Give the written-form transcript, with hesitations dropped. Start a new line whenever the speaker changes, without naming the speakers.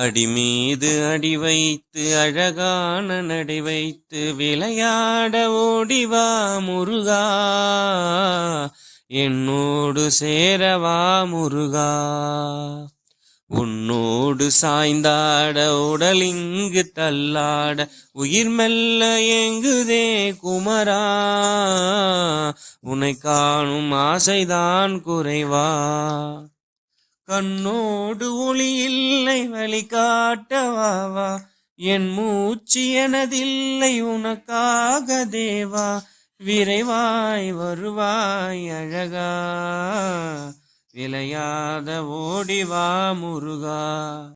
அடிமீது அடி வைத்து அழகான நடை வைத்து விளையாட ஓடிவா முருகா, என்னோடு சேரவா முருகா. உன்னோடு சாய்ந்தாட உடலிங்கு தள்ளாட உயிர் மெல்ல எங்குதே குமரா, உன்னை காணும் ஆசைதான் குறைவா. கண்ணோடு ஒளி இல்லை வழி காட்டவாவா, என் மூச்சு எனதில்லை உனக்காக தேவா. விரைவாய் வருவாய் அழகா, விளையாத ஓடிவா முருகா.